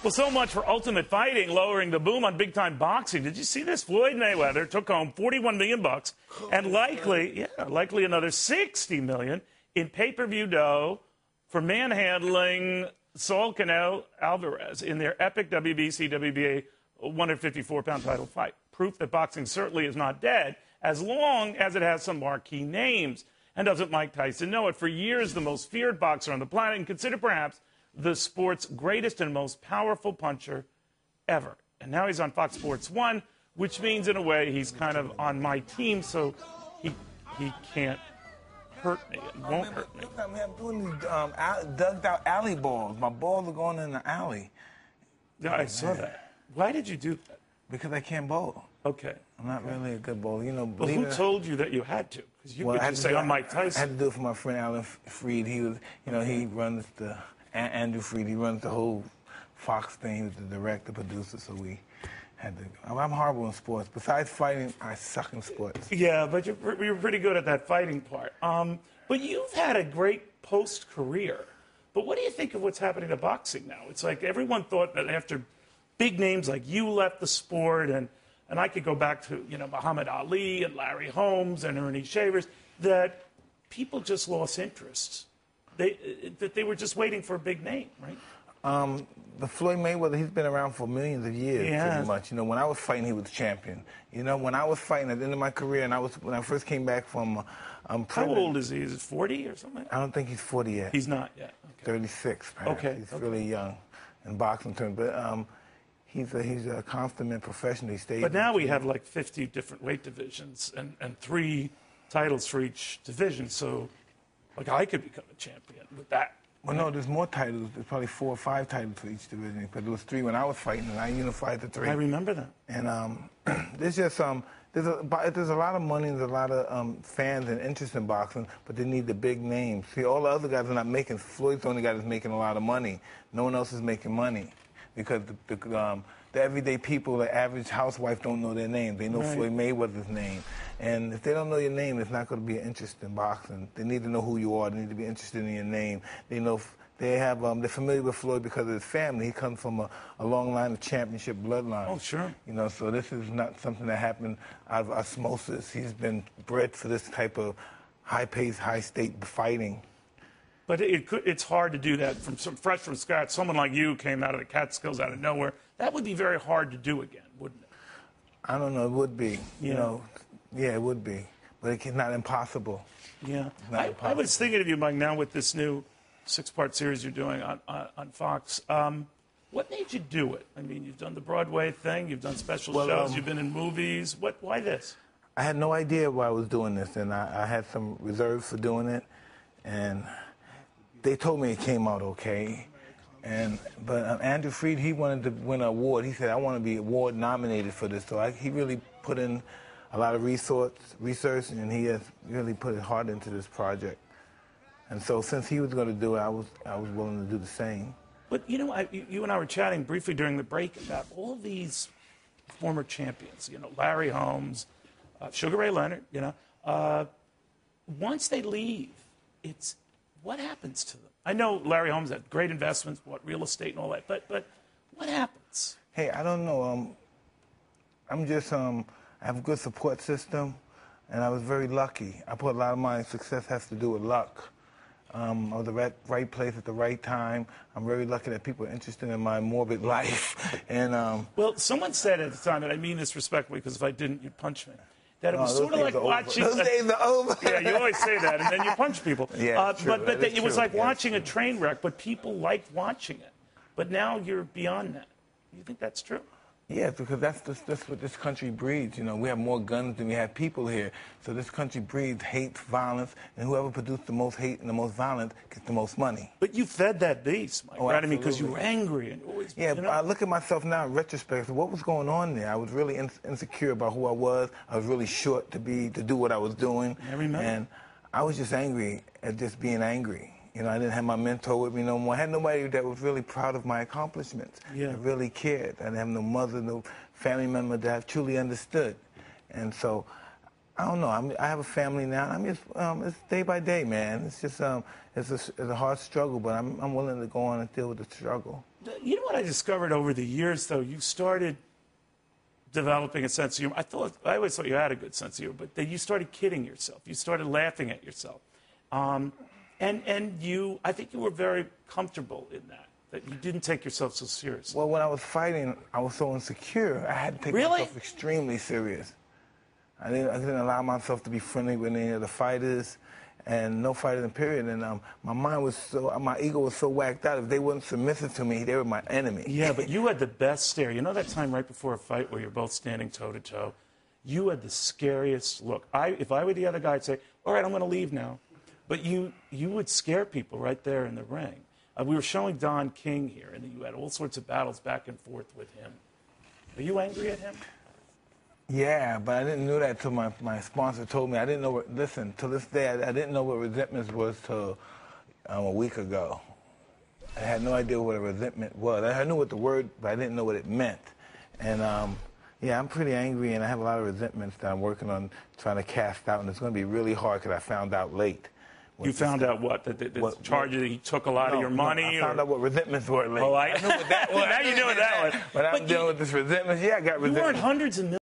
Well, so much for Ultimate Fighting lowering the boom on big-time boxing. Did you see this? Floyd Mayweather took home $41 million and likely another $60 million in pay-per-view dough for manhandling Saul Canelo Alvarez in their epic WBC-WBA 154-pound title fight. Proof that boxing certainly is not dead as long as it has some marquee names. And doesn't Mike Tyson know it? For years, the most feared boxer on the planet and considered perhaps the sport's greatest and most powerful puncher ever. And now he's on Fox Sports 1, which means, in a way, he's kind of on my team, so he can't hurt me and won't hurt me. I'm doing these dug-out alley balls. My balls are going in the alley. Yeah, I saw that. Why did you do that? Because I can't bowl. Okay. I'm not really a good bowler. You know, but who told you that you had to? Because you could just say, I'm Mike Tyson. I had to do it for my friend Alan Freed. He was, he runs the... Andrew Freed, he runs the whole Fox thing. He was the director, producer, so we had to. I'm horrible in sports. Besides fighting, I suck in sports. Yeah, but you're pretty good at that fighting part. But you've had a great post-career. But what do you think of what's happening to boxing now? It's like everyone thought that after big names like you left the sport, and I could go back to, Muhammad Ali and Larry Holmes and Ernie Shavers, that people just lost interest. That they were just waiting for a big name, right? The Floyd Mayweather, he's been around for millions of years, pretty much. When I was fighting, he was the champion. When I was fighting at the end of my career, and when I first came back from prison. How old is he? Is he 40 or something? I don't think he's 40 yet. He's not yet. Okay. 36, perhaps. Okay. He's really young in boxing terms. But he's a consummate professional. He stays. But now we have like 50 different weight divisions and 3 titles for each division. So. Like, I could become a champion with that. Well, no, there's more titles. There's probably 4 or 5 titles for each division. But there was 3 when I was fighting, and I unified the 3. I remember that. And there's just there's a lot of money, there's a lot of fans and interest in boxing, but they need the big names. See, all the other guys are not making. Floyd's the only guy that's making a lot of money. No one else is making money because the everyday people, the average housewife, don't know their name. They know Floyd Mayweather's name. And if they don't know your name, it's not going to be an interest in boxing. They need to know who you are. They need to be interested in your name. They know they're familiar with Floyd because of his family. He comes from a long line of championship bloodline. Oh, sure. So this is not something that happened out of osmosis. He's been bred for this type of high-paced, high-stake fighting. But it's hard to do that fresh from scratch. Someone like you came out of the Catskills, out of nowhere. That would be very hard to do again, wouldn't it? I don't know. It would be. Yeah, it would be. But it's not impossible. Yeah. I was thinking of you, Mike, now with this new 6-part series you're doing on Fox. What made you do it? I mean, you've done the Broadway thing. You've done special shows. You've been in movies. Why this? I had no idea why I was doing this, and I had some reserves for doing it. And they told me it came out okay. But Andrew Freed, he wanted to win an award. He said, I want to be award nominated for this. So he really put in a lot of research, and he has really put his heart into this project. And so since he was going to do it, I was willing to do the same. But, you and I were chatting briefly during the break about all these former champions, Larry Holmes, Sugar Ray Leonard, once they leave, what happens to them? I know Larry Holmes had great investments, bought real estate and all that, but what happens? Hey, I don't know. I'm just, I have a good support system, and I was very lucky. I put a lot of my success has to do with luck. I was at the right place at the right time. I'm very lucky that people are interested in my morbid life. And well, someone said at the time, and I mean this respectfully, because if I didn't, you'd punch me, that it was sort of like watching... Those days are over. Yeah, you always say that, and then you punch people. Yeah, but it was like watching a train wreck, but people liked watching it. But now you're beyond that. You think that's true? Yeah, because that's what this country breeds. We have more guns than we have people here. So this country breeds hate, violence, and whoever produced the most hate and the most violence gets the most money. But you fed that beast, Mike, right? I mean, because you were angry and always... Yeah, but I look at myself now in retrospect. What was going on there? I was really insecure about who I was. I was really short to do what I was doing. I remember. And I was just angry at just being angry. I didn't have my mentor with me no more. I had nobody that was really proud of my accomplishments. Yeah. That really cared. I didn't have no mother, no family member that I truly understood. And so, I don't know. I have a family now. It's day by day, man. It's just it's a hard struggle, but I'm willing to go on and deal with the struggle. You know what I discovered over the years, though? You started developing a sense of humor. I always thought you had a good sense of humor, but then you started kidding yourself. You started laughing at yourself. And I think you were very comfortable in that you didn't take yourself so seriously. Well, when I was fighting, I was so insecure. I had to take myself extremely serious. I didn't allow myself to be friendly with any of the fighters, and no fighting period. And my ego was so whacked out. If they weren't submissive to me, they were my enemy. Yeah, but you had the best stare. You know that time right before a fight where you're both standing toe to toe? You had the scariest look. If I were the other guy, I'd say, all right, I'm going to leave now. But you would scare people right there in the ring. We were showing Don King here, and you had all sorts of battles back and forth with him. Are you angry at him? Yeah, but I didn't know that till my sponsor told me. I didn't know listen, to this day, I didn't know what resentment was till a week ago. I had no idea what a resentment was. I knew what the word, but I didn't know what it meant. And yeah, I'm pretty angry, and I have a lot of resentments that I'm working on trying to cast out, and it's going to be really hard because I found out late. You found out what? The charge that he took a lot of your money? I found out what resentments were late. Oh, I knew what that was. Now you know what that was. But I'm dealing with this resentment. Yeah, I got resentment. You earned hundreds of millions.